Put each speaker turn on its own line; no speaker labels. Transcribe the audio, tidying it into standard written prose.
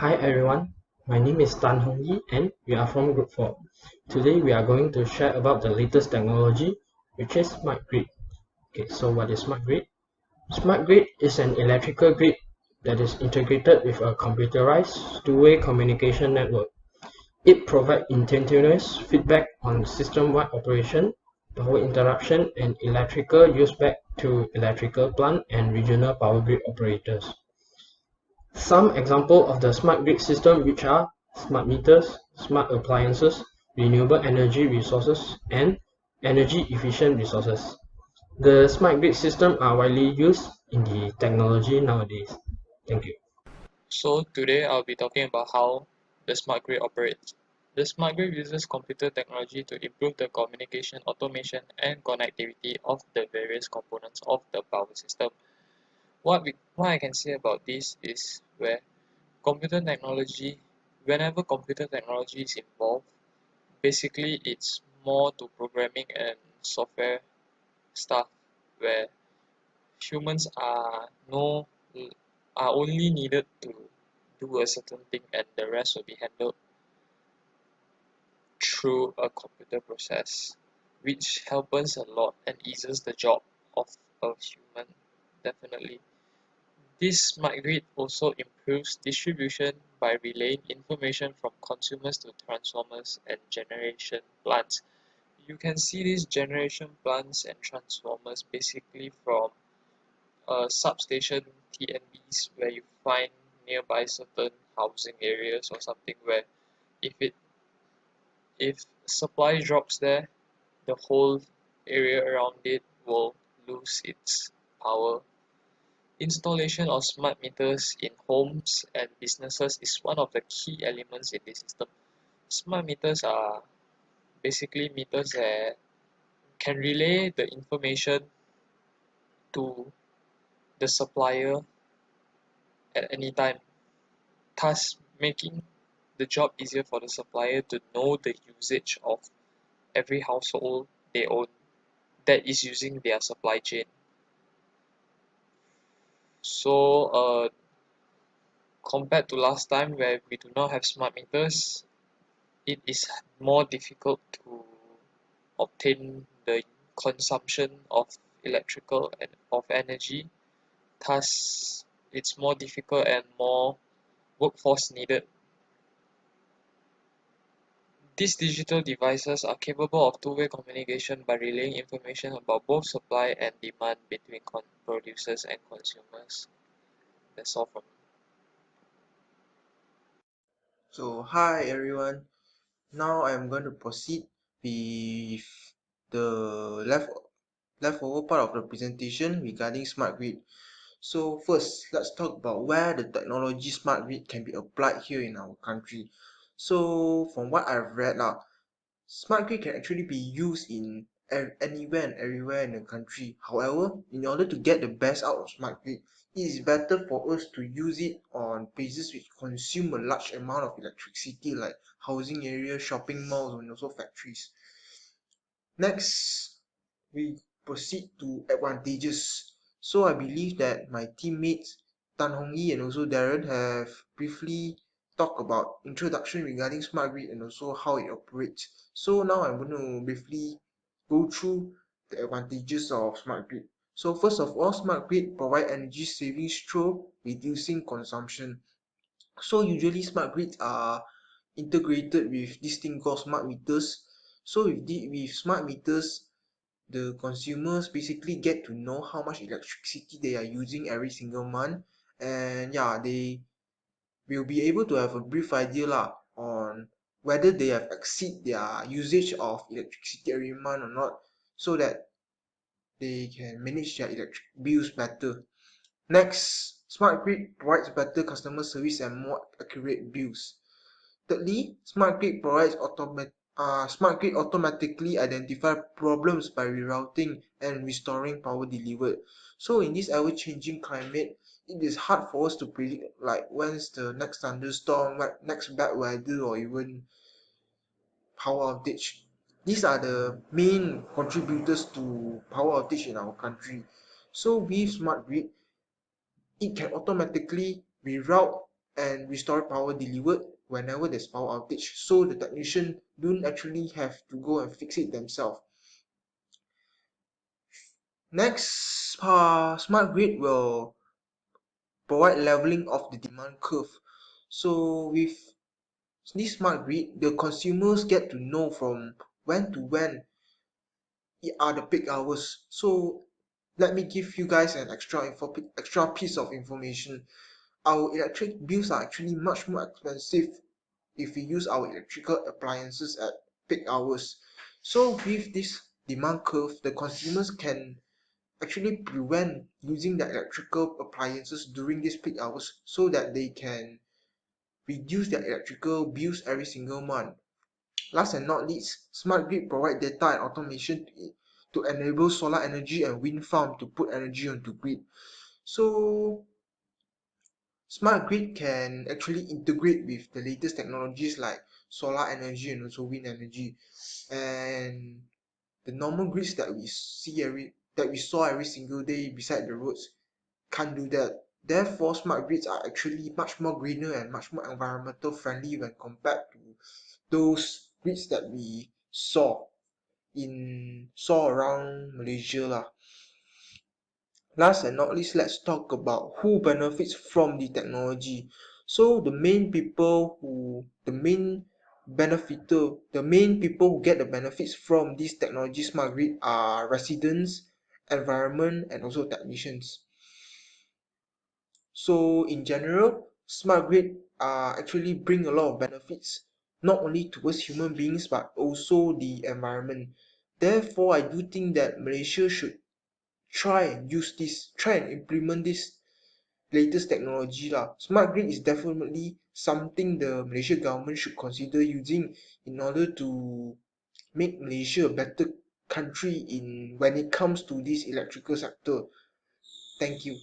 Hi everyone, my name is Tan Hong Yi and we are from Group 4. Today we are going to share about the latest technology, which is smart grid. Okay, so what is smart grid? Smart grid is an electrical grid that is integrated with a computerized two-way communication network. It provides instantaneous feedback on system-wide operation, power interruption, and electrical use back to electrical plant and regional power grid operators. Some examples of the smart grid system which are smart meters, smart appliances, renewable energy resources, and energy efficient resources. The smart grid system are widely used in the technology nowadays. Thank you.
So today I'll be talking about how the smart grid operates. The smart grid uses computer technology to improve the communication, automation, and connectivity of the various components of the power system. What I can say about this is computer technology, whenever computer technology is involved, basically it's more to programming and software stuff where humans no are only needed to do a certain thing and the rest will be handled through a computer process, which helps a lot and eases the job of a human definitely. This smart grid also improves distribution by relaying information from consumers to transformers and generation plants. You can see these generation plants and transformers basically from substation TNBs where you find nearby certain housing areas or something where if it if supply drops there, the whole area around it will lose its power. Installation of smart meters in homes and businesses is one of the key elements in this system. Smart meters are basically meters that can relay the information to the supplier at any time, thus making the job easier for the supplier to know the usage of every household they own that is using their supply chain. So compared to last time where we do not have smart meters, it is more difficult to obtain the consumption of electrical and of energy. Thus, it's more difficult and more workforce needed. These digital devices are capable of two-way communication by relaying information about both supply and demand between producers and consumers. That's all from me.
So, hi everyone. Now I'm going to proceed with the leftover part of the presentation regarding smart grid. So first, let's talk about where the technology smart grid can be applied here in our country. So from what I've read now, smart grid can actually be used in anywhere and everywhere in the country. However, in order to get the best out of smart grid, it is better for us to use it on places which consume a large amount of electricity like housing areas, shopping malls, and also factories. Next, we proceed to advantages. So I believe that my teammates Tan Hong Yi and also Darren have briefly talked about introduction regarding smart grid and also how it operates. So now I'm going to briefly go through the advantages of smart grid. So first of all, smart grid provide energy savings through reducing consumption. So usually smart grids are integrated with this thing called smart meters. So with smart meters, the consumers basically get to know how much electricity they are using every single month, and yeah, they will be able to have a brief idea lah on whether they have exceed their usage of electricity every month or not, so that they can manage their electric bills better. Next, smart grid provides better customer service and more accurate bills. Thirdly, smart grid automatically identify problems by rerouting and restoring power delivered. So in this ever-changing climate, it is hard for us to predict like when's the next thunderstorm, next bad weather, or even power outage. These are the main contributors to power outage in our country. So with smart grid, it can automatically reroute and restore power delivered whenever there's power outage, so the technician don't actually have to go and fix it themselves. Next, smart grid will provide leveling of the demand curve. So with this smart grid, the consumers get to know from when to when are the peak hours. So let me give you guys an extra piece of information. Our electric bills are actually much more expensive if we use our electrical appliances at peak hours. So with this demand curve, the consumers can actually prevent using their electrical appliances during these peak hours so that they can reduce their electrical bills every single month. Last and not least, smart grid provide data and automation to enable solar energy and wind farm to put energy onto grid. So smart grid can actually integrate with the latest technologies like solar energy and also wind energy. And the normal grids that we saw every single day beside the roads can't do that. Therefore, smart grids are actually much more greener and much more environmental friendly when compared to those grids that we saw around Malaysia lah. Last and not least, let's talk about who benefits from the technology. So the main people who the main people who get the benefits from this technology smart grid are residents, environment, and also technicians. So in general, smart grid actually bring a lot of benefits, not only towards human beings but also the environment. Therefore, I do think that Malaysia should try and implement this latest technology lah. Smart grid is definitely something the Malaysia government should consider using in order to make Malaysia a better country in when it comes to this electrical sector. Thank you.